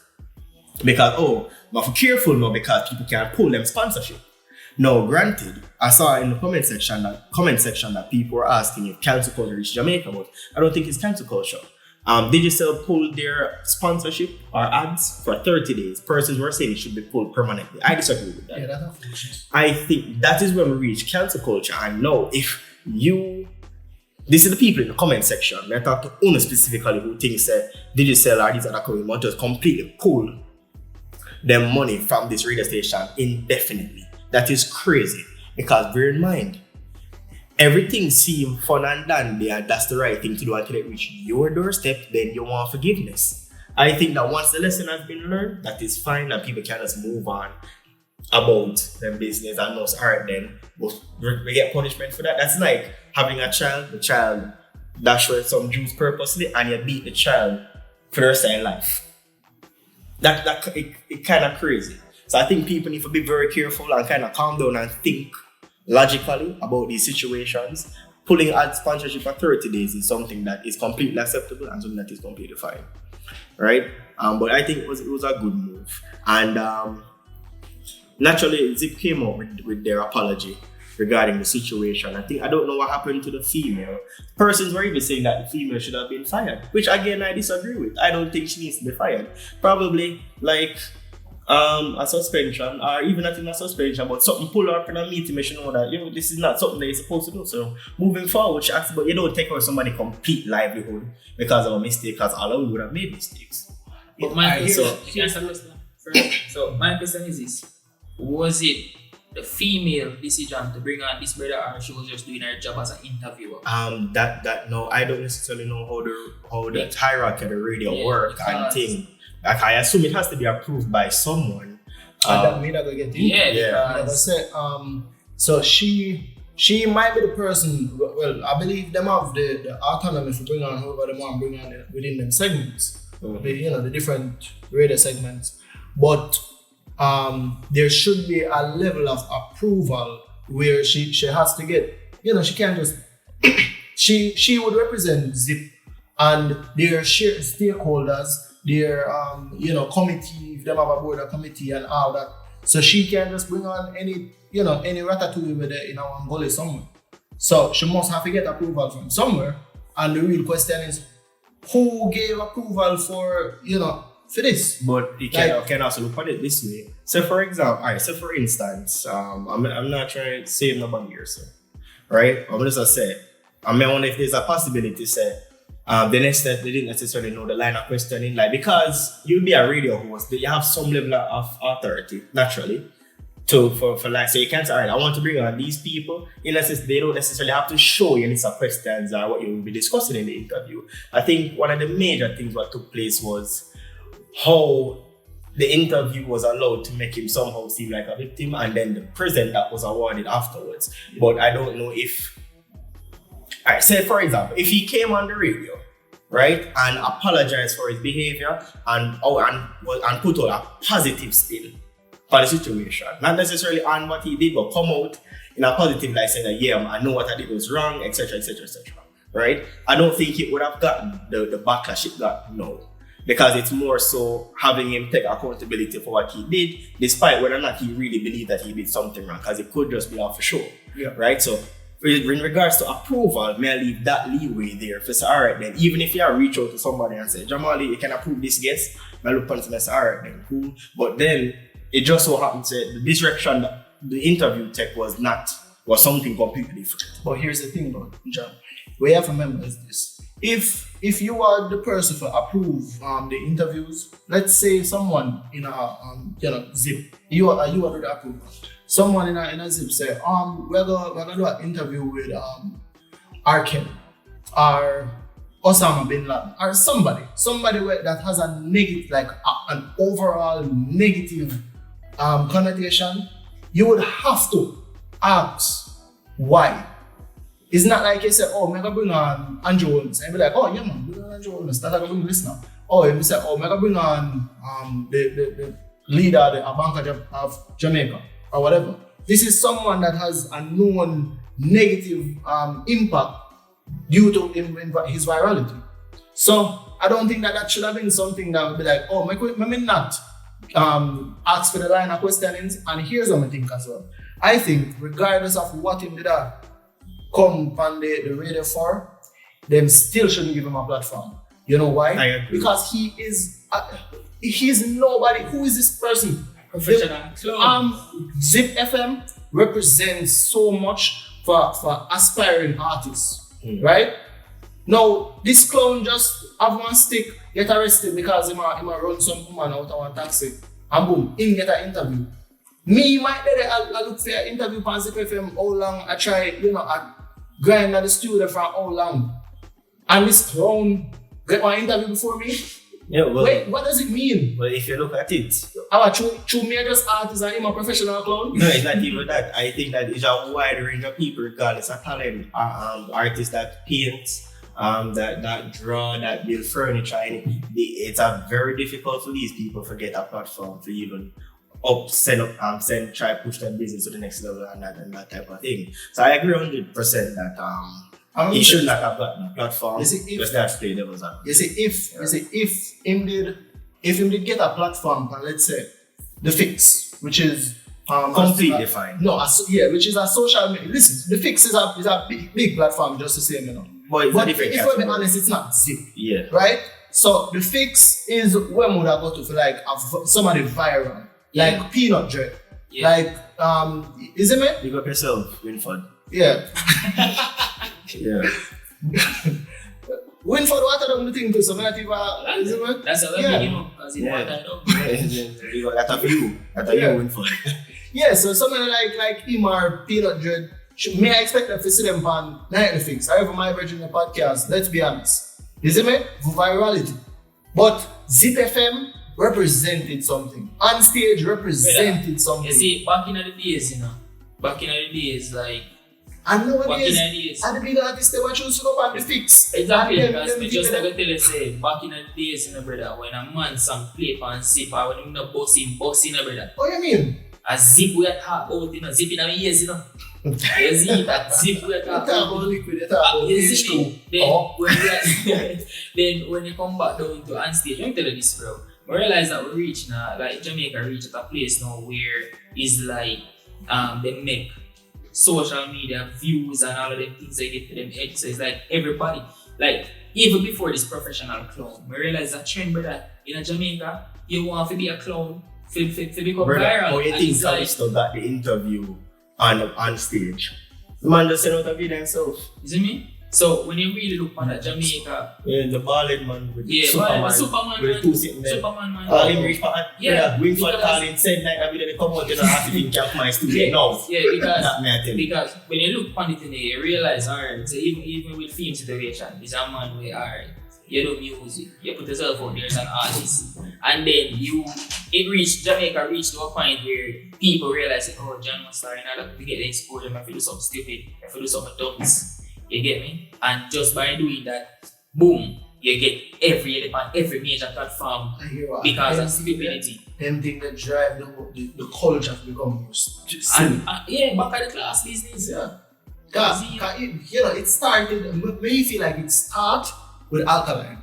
Because, but be careful now because people can't pull them sponsorship. Now, granted, I saw in the comment section that people were asking if cancel culture is Jamaica, but I don't think it's cancel culture. Digicel pulled their sponsorship or ads for 30 days. Persons were saying it should be pulled permanently. I disagree with that. Yeah, that's foolishness. I think that is when we reach cancel culture. And now, if this is the people in the comment section, I talk to Una specifically who thinks that Digicel or these other companies want to completely pull their money from this radio station indefinitely. That is crazy. Because bear in mind, everything seems fun and dandy and that's the right thing to do until it reaches your doorstep, then you want forgiveness. I think that once the lesson has been learned, that is fine and people can just move on about their business and knows, all right then, we get punishment for that. That's like having a child, the child dash with some juice purposely and you beat the child for the rest of their life. It kind of crazy. So I think people need to be very careful and kind of calm down and think logically about these situations. Pulling ad sponsorship for 30 days is something that is completely acceptable and something that is completely fine, right? But I think it was a good move. And naturally, Zip came out with their apology regarding the situation. I don't know what happened to the female. Persons were even saying that the female should have been fired, which again I disagree with. I don't think she needs to be fired. Probably like a suspension, or even not in a suspension, but something pull up in a meeting, you should know that this is not something that you're supposed to do. So moving forward, she asks, but you don't take away somebody's complete livelihood because of a mistake, because all of us would have made mistakes. But my question, so my question is this: was it the female decision to bring on this brother, or she was just doing her job as an interviewer? No, I don't necessarily know how the hierarchy of the radio work and thing. Like I assume it has to be approved by someone. And that may not get in. So she might be the person. Well, I believe them have the autonomy to bring on whoever they want to bring on within them segments. The different radio segments. But there should be a level of approval where she has to get. She can't just. she would represent Zip and their stakeholders. Their committee, if they have a board of committee and all that. So she can just bring on any ratatouille with it in our Angola somewhere. So she must have to get approval from somewhere. And the real question is, who gave approval for this? But you can also look at it this way. So for instance, I'm not trying to save nobody here, so right? I'm just say, I wonder if there's a possibility to say, the next step, they didn't necessarily know the line of questioning, like because you'll be a radio host, you have some level of authority naturally for like, so you can't say, all right, I want to bring on these people. In a sense, they don't necessarily have to show you any questions or what you will be discussing in the interview. I think one of the major things what took place was how the interview was allowed to make him somehow seem like a victim, and then the present that was awarded afterwards. But I don't know if. Alright, say for example, if he came on the radio, right, and apologized for his behavior and put out a positive spin for the situation, not necessarily on what he did, but come out in a positive light saying that I know what I did was wrong, etc., right? I don't think it would have gotten the backlash it got now, because it's more so having him take accountability for what he did, despite whether or not he really believed that he did something wrong, because it could just be off for show, right? So in regards to approval, may I leave that leeway there for say, all right then, even if you reach out to somebody and say, Jamali, you can approve this guest, I look on and say, all right then, cool. But then it just so happens that the direction that the interview tech was something completely different. But here's the thing though, John, we have to remember is this. If you are the person to approve the interviews, let's say someone in a Zip, you are the approval. Someone in a Zip say, we're gonna do an interview with R. Kelly or Osama bin Laden or somebody that has a negative, like an overall negative connotation. You would have to ask why. It's not like you say, I'm gonna bring on Andrew Holmes, and be like, oh yeah man, bring on Andrew Holmes, that's gonna bring this now. Or if you say, I'm gonna bring on the leader of the Bank of Jamaica, or whatever. This is someone that has a known negative impact due to his virality. So I don't think that should have been something that would be like, maybe not ask for the line of questionings. And here's what I think as well. I think regardless of what him did come on the radio for, them still shouldn't give him a platform. You know why? I agree. Because he's nobody. Who is this person? Zip FM represents so much for aspiring artists, right? Now, this clown just have one stick, get arrested because he might run some woman out of a taxi, and boom, him get an interview. Me, I look for an interview on Zip FM, how long I try, grind at the studio for how long? And this clown get one interview before me? Yeah, well, Wait, what does it mean? well, if you look at it, Our true me just artist and him a professional clown? no, it's not even that. I think that it's a wide range of people, regardless of talent. Artists that paint, that draw, that build furniture. And it's a very difficult for these people to get a platform to even try push their business to the next level and that type of thing. So I agree 100% that he should not have gotten a platform. Just that play devil's advocate. You see, if him did get a platform, and let's say the Fix, which is Completely fine. No, which is a social media. Listen, the Fix is a big platform, just the same, you know. But if we're being honest, it's not Zip. Yeah. Right? So the Fix is when would I go to for like somebody viral, like Peanut Dread, like is it me? Big up yourself, Winford. Yeah. Yeah. Winford, what are the thing to so many people? Is it me? That's a lot, you know, because he want that up. That's a you. That's a you, Winford. Yeah, so somebody like him or Peanut Dread, may I expect them to see them on Nightly Fix, or even my version of the podcast, let's be honest. Is it me? For virality. But Zip FM represented something. On stage represented something. You see, back in the days, like, and nowadays, back in the days, and the big artists, they were choosing up on the Fix. Exactly, And because me just them- like tell you, say, back in the days, brother, when a man some play and zip, I when him not bossing, brother. What you mean? A zip we talk about, zip in our ears, you see, that zip we You talk talk about. about liquid, you talk about You H2. see, then when you come back down to on stage, let me tell you this, bro. We realize that we reach now, like Jamaica reach at a place now where it's like they make social media views and all of them things they get to them head. So it's like everybody, like even before this professional clown, we realize that trend, brother, in Jamaica, you want to be a clown, to become Brother, viral. how you And think it's like, Callisto got the interview on stage? The man just sent out a video himself. you see me? So when you really look at Jamaica, Yeah, the bald man with yeah, Superman. Superman, with the two sitting there. Superman, man. Call him rich man. Yeah, Winford because- calling, said like a video they come out, you know, have to think of my studio. No. Yeah, because That me I tell you. because when you look on it in there, you realize, alright, so even with film situation, it's a man where, alright, you do music, you put yourself out there as an artist, and then Jamaica reached to a point where people realize, oh, John was starting out to get the exposure, I have to do something stupid, I have to do something dumb. You get me? And just by doing that, boom, you get every major platform I hear what- because of them stupidity. Them things that drive the culture to become more silly. And yeah, back at the class business. Yeah. Cause it started, me feel like it started with Alkaline.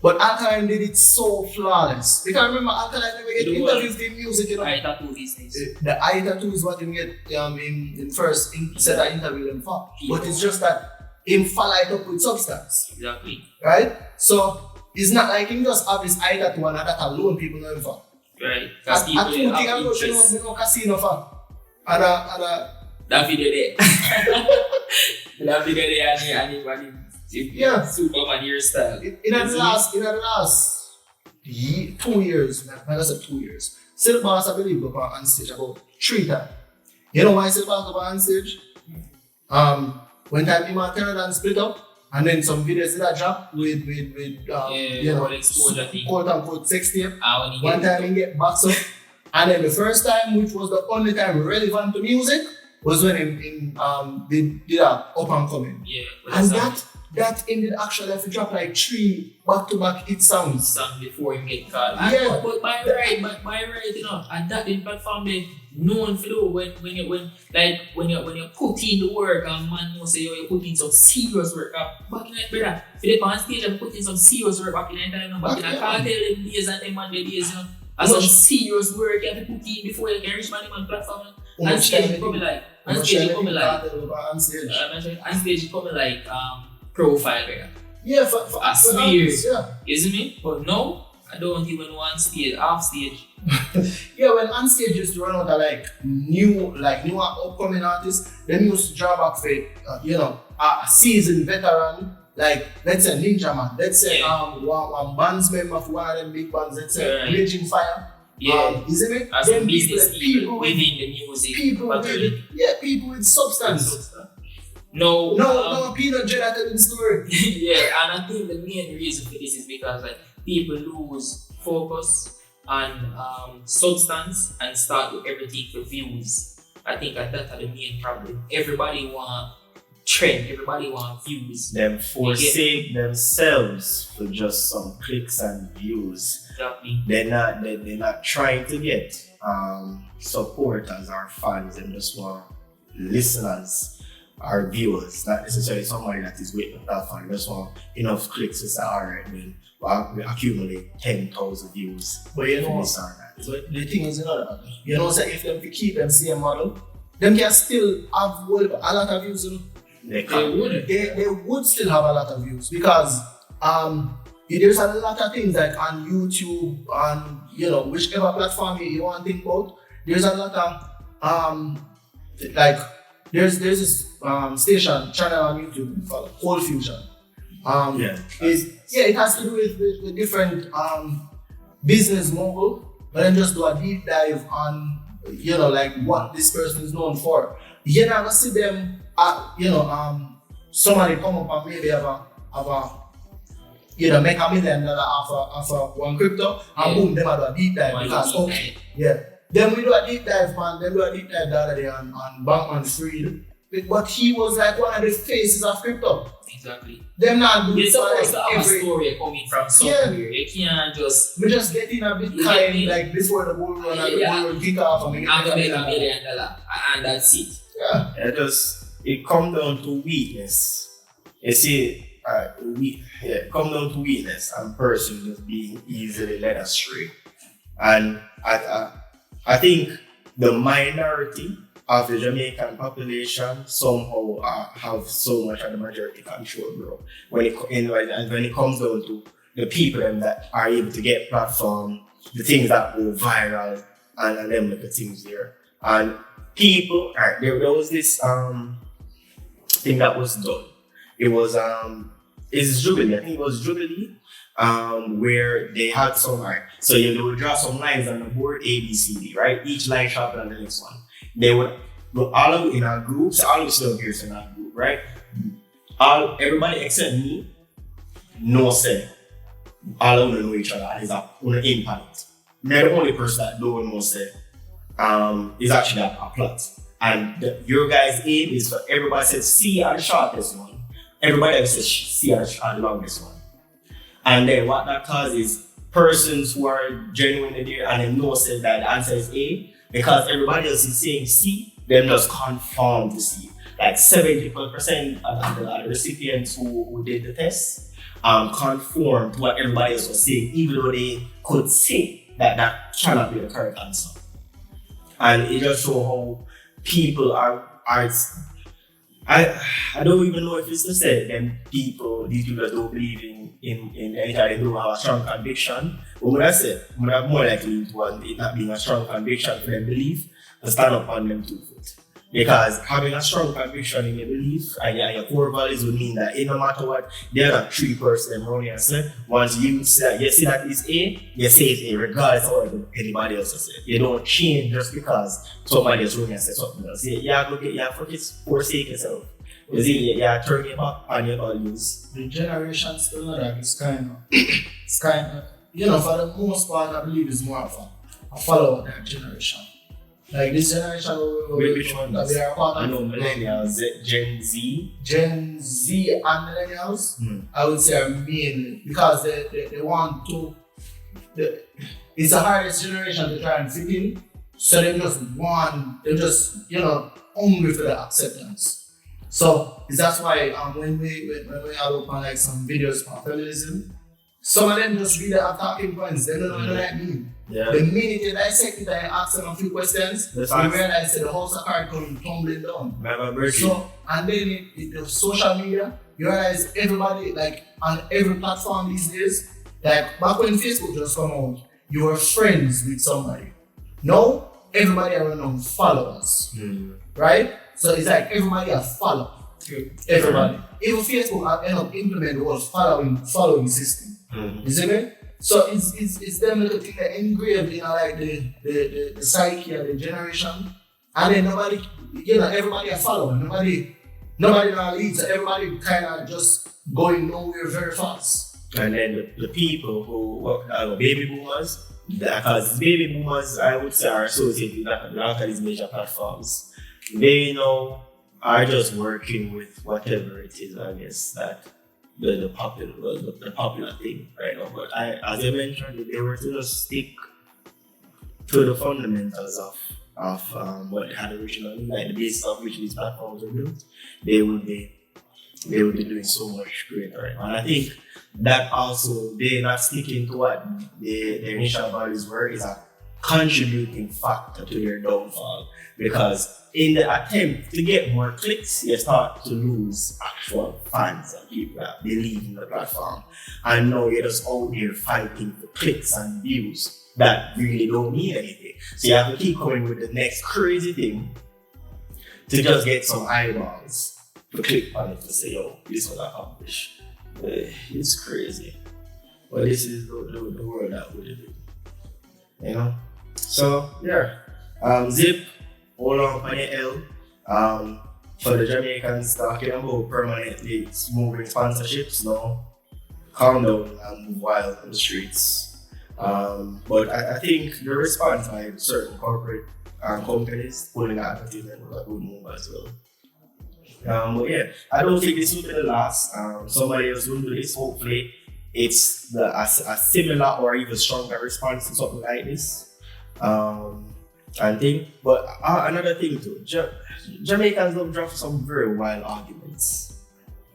But Alkaline did it so flawless. Because remember Alkaline never get interviews in music, you know. I tattoo these days. The eye tattoo is what him get in first set of interview them for. But it's just that him follow it up with substance. Exactly. Right? So it's not like him just have this eye tattoo and that alone people know him for. Right. That's Because two people things I have know, interest. you know casino for. And That video there. That video there and him Yeah. Superman hairstyle. in the last 2 years, like I said 2 years, Silk Boss I believe go on stage about 3 times. You know why Silk Boss go on stage? When time him and Terran split up, and then some videos did a drop with you know, exposure thing. quote unquote sex tape. When he One time he get boxed up, and then the first time, which was the only time relevant to music, was when he did a up and coming. yeah, And that ended actually have to drop like 3 back-to-back hit songs. song before him get caught. Yeah. But by right, you know, and that in platform they known for do when you put in the work and man knows say you put in some serious work. Back in that brother, if they on stage and put in some serious work back in that time, back in the cartel them days and them Monday days, you know. And some serious work you have to put in before you can reach money on platform. And stage you coming like on stage you coming like profile there. Yeah, for I swear. yeah. You see me? But no, I don't even want stage, half stage. Yeah, when on stage used to run out of like new upcoming artists, them used to draw back for a seasoned veteran, like let's say Ninja Man, let's say one band's member for one of them big bands, let's say Right. Raging Fire. Yeah. You see me? As Them some business people with within the music. people factory. with substance. No, peanut jelly telling the story. Yeah, and I think the main reason for this is because like people lose focus on substance and start with everything for views. I think that's the main problem. Everybody want trend, everybody want views. Them forsake themselves for just some clicks and views. Exactly. They're not trying to get supporters or fans. They just want listeners or viewers, not necessarily somebody that is with the platform. They just want enough clicks to say, alright, then we accumulate 10,000 views. But you know, this or that. but the thing is, you know, so if them keep them same model, them can still have a lot of views. You know? They would still have a lot of views because there's a lot of things like on YouTube, on whichever platform you want to think about. There's a lot of like there's this station channel on YouTube called Cold Fusion. It has to do with different business mogul, but then just do a deep dive on like what this person is known for. You never see them somebody come up and maybe have a make $1 million off of one crypto and boom, them do a deep dive because then we do a deep dive man, then do a deep dive the other day on Bankman Fried. But he was like one of the faces of crypto. Exactly. Them not do it's supposed to have a story coming from somewhere. You can't just we just get in a bit kind like before the bull run and the bull run kick off and we make $1 million and that's it. Yeah. It comes down to weakness. You see, it comes down to weakness and person just being easily led astray. And I think the minority of the Jamaican population somehow have so much of the majority control, bro. When it comes down to the people that are able to get platform, the things that go viral, and them like the things there. And people, there was this thing that was done. It was it's Jubilee. I think it was Jubilee. Where they had some so they would draw some lines on the board A, B, C, D, right? Each line sharper than the next one. They would go all of in our group, so all of us don't in our group, right? Everybody except me, no say. All of them know each other and is on the impact. They're the only person that don't know say is actually a plot. And your guys' aim is for everybody says C are the shortest one. Everybody else says C are the longest one. And then what that causes persons who are genuinely there and they know say that the answer is A, because everybody else is saying C, them just conform to C. Like 70% of the recipients who did the test conform to what everybody else was saying, even though they could say that cannot be the correct answer. And it just shows how people are I don't even know if it's to say these people that don't believe in anything, they don't have a strong conviction. But when I say, I'm more likely to it not being a strong conviction for them belief, to stand up on them 2 foot. Because having a strong conviction in your belief and your core values would mean that no matter what, there are 3 persons around you and say, once you see that is A, you say it's A regardless of what anybody else says. You don't change just because somebody else around you says something else. You have to forsake yourself. You see, you turn your back on your values. The generation still not that. It's kind of, for the most part, I believe it's more of a follow that generation. Like this generation, which one? We are part of. I know millennials, Gen Z. Gen Z and millennials, I would say are mainly because they want to. It's the hardest generation to try and fit in, so they just hungry for the acceptance. So that's why when we have open like some videos for feminism, some of them just really have talking points. They don't know what that means. Yeah. The minute you dissect it and ask them a few questions, you realize that the house of cards come tumbling down. So and then the social media, you realize everybody like on every platform these days, like back when Facebook just come out, you were friends with somebody. Now everybody around followers. Right? So it's like everybody has follow. Everybody. Even Facebook have end up implement the whole following system. You see me? So it's them little thing that engraved in like the psyche of the generation. And then nobody, everybody are following. nobody now leads, so everybody kind of just going nowhere very fast. And then the people who baby boomers, because baby boomers, I would say, are associated with a lot of these major platforms. They are just working with whatever it is, I guess, that the popular thing right now. But as you mentioned, if they were to just stick to the fundamentals of what they had originally, like the basis of which these platforms were built, they would be doing so much greater right now. And I think that also they're not sticking to what their initial values were is a contributing factor to their downfall, because in the attempt to get more clicks, you start to lose actual fans and people that believe in the platform. And now you're just out there fighting for clicks and views that really don't mean anything. So you have to keep coming with the next crazy thing to just get some eyeballs to click on it to say, yo, this was accomplished. It's crazy. But this is the world that we live in. So yeah. Zip, hold on your L. For the Jamaicans talking about permanently moving sponsorships, no. Calm down and move wild on the streets. But I think the response by certain corporate companies pulling advertisement was a good move as well. But yeah, I don't think this will be the last. Somebody else will do this. Hopefully, it's a similar or even stronger response to something like this. And think, but another thing too, Jamaicans don't draft some very wild arguments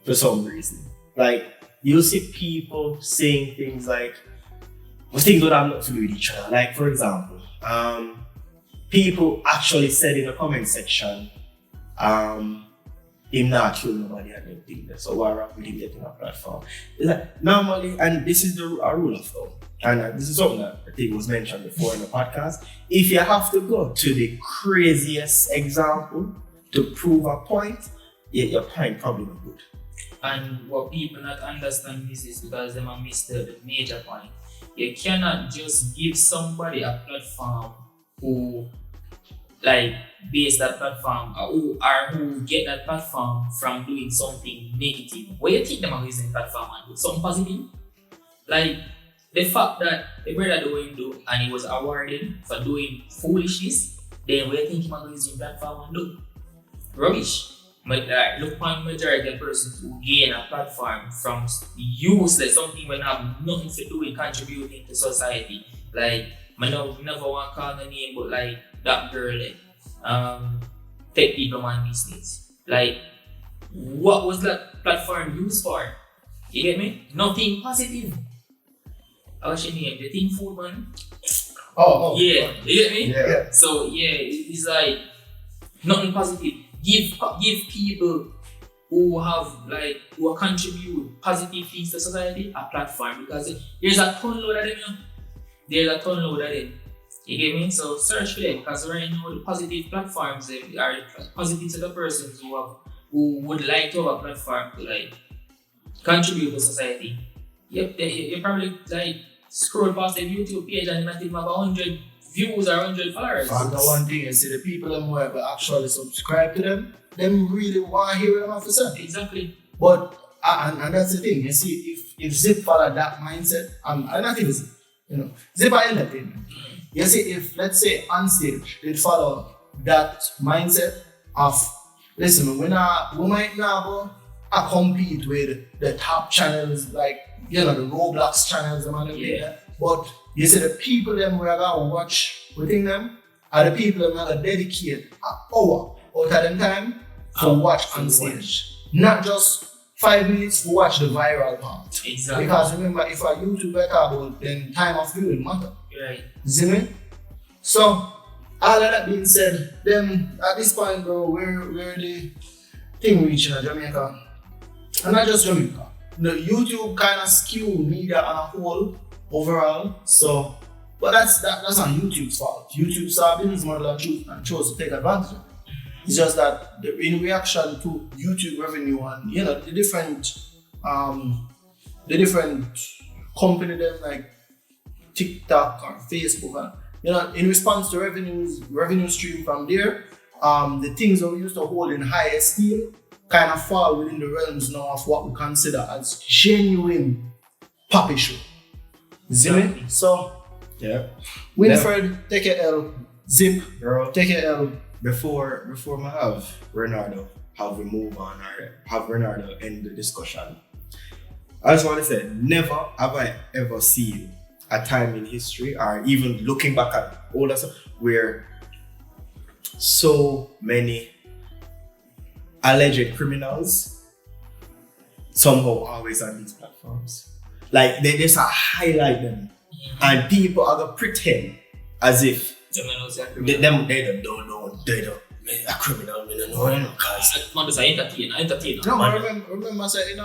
for some reason. Like you'll see people saying things like things that are not to do with each other. Like for example, people actually said in the comment section, him not kill nobody and everything. So why are we getting a platform? It's like normally, and this is a rule of thumb, and this is something that I think was mentioned before in the podcast. If you have to go to the craziest example to prove a point, your point probably not good. And what people not understand is because they might miss the major point. You cannot just give somebody a platform who base that platform or who get that platform from doing something negative. Where you think them are using platform and do something positive? Like the fact that the brother doing do and he was awarded for doing foolishness, then where you think him are using platform and do? Rubbish. But look upon majority of persons who gain a platform from useless, something when have nothing to do with contributing to society. Like I never want to call the name, but like that girl take people on business. Like what was that platform used for? You get me? Nothing positive. What's your name? The Team Food man? Oh yeah. You get me? Yeah. So yeah, it's like nothing positive. Give people who contribute positive things to society a platform, because there's a ton load of them. You get me? So search for them, because right now the positive platforms are positive to the persons who would like to have a platform to contribute to society. Yep, you probably scroll past the YouTube page and not even have 100 views or 100 followers. And the one thing is, the people who have actually subscribe to them really want to hear what them have to say. Exactly. But and that's the thing. You see, if Zip follow that mindset, and not even Zip, Zip are entertainment. You see, if let's say on stage they follow that mindset of, listen, we might not compete with the top channels like the Roblox channels and everything. Yeah. But you see, the people them who are gonna watch within them are the people that are gonna dedicate an hour out of them time to watch on stage. Not just 5 minutes to watch the viral part. Exactly. Because remember, if a YouTuber talk about, then time of viewing matter. Right. See me? So all of that being said, then at this point, bro, where the thing reaching in Jamaica, and not just Jamaica. The YouTube kind of skew media on a whole overall. So, but that's not YouTube's fault. YouTube saw a business model and chose to take advantage of it. It's just that in reaction to YouTube revenue and the different company them like TikTok or Facebook, and in response to revenue stream from there, the things that we used to hold in high esteem kind of fall within the realms now of what we consider as genuine poppy show. See me? So, Yeah. Winfred, take a L. Zip, Bro, take a L. before I have Renardo, have we move on or have Renardo end the discussion. I just want to say, never have I ever seen a time in history or even looking back at all that stuff where so many alleged criminals somehow always on these platforms. Like they just highlight them and people are gonna pretend as if they don't know a criminal, we don't know him because Man, is an entertainer. No, I remember saying,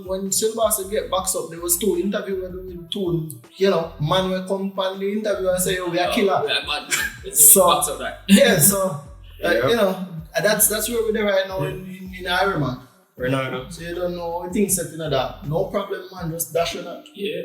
when Sylvester get boxed up, there was 2 interviews with 2, man will come on the interview and say, we are killer. We are mad. So, That. yeah, so, that's where we're right now in Iron Man. Renardo. So you don't know things that, that. No problem, man, just dash on that. Yeah.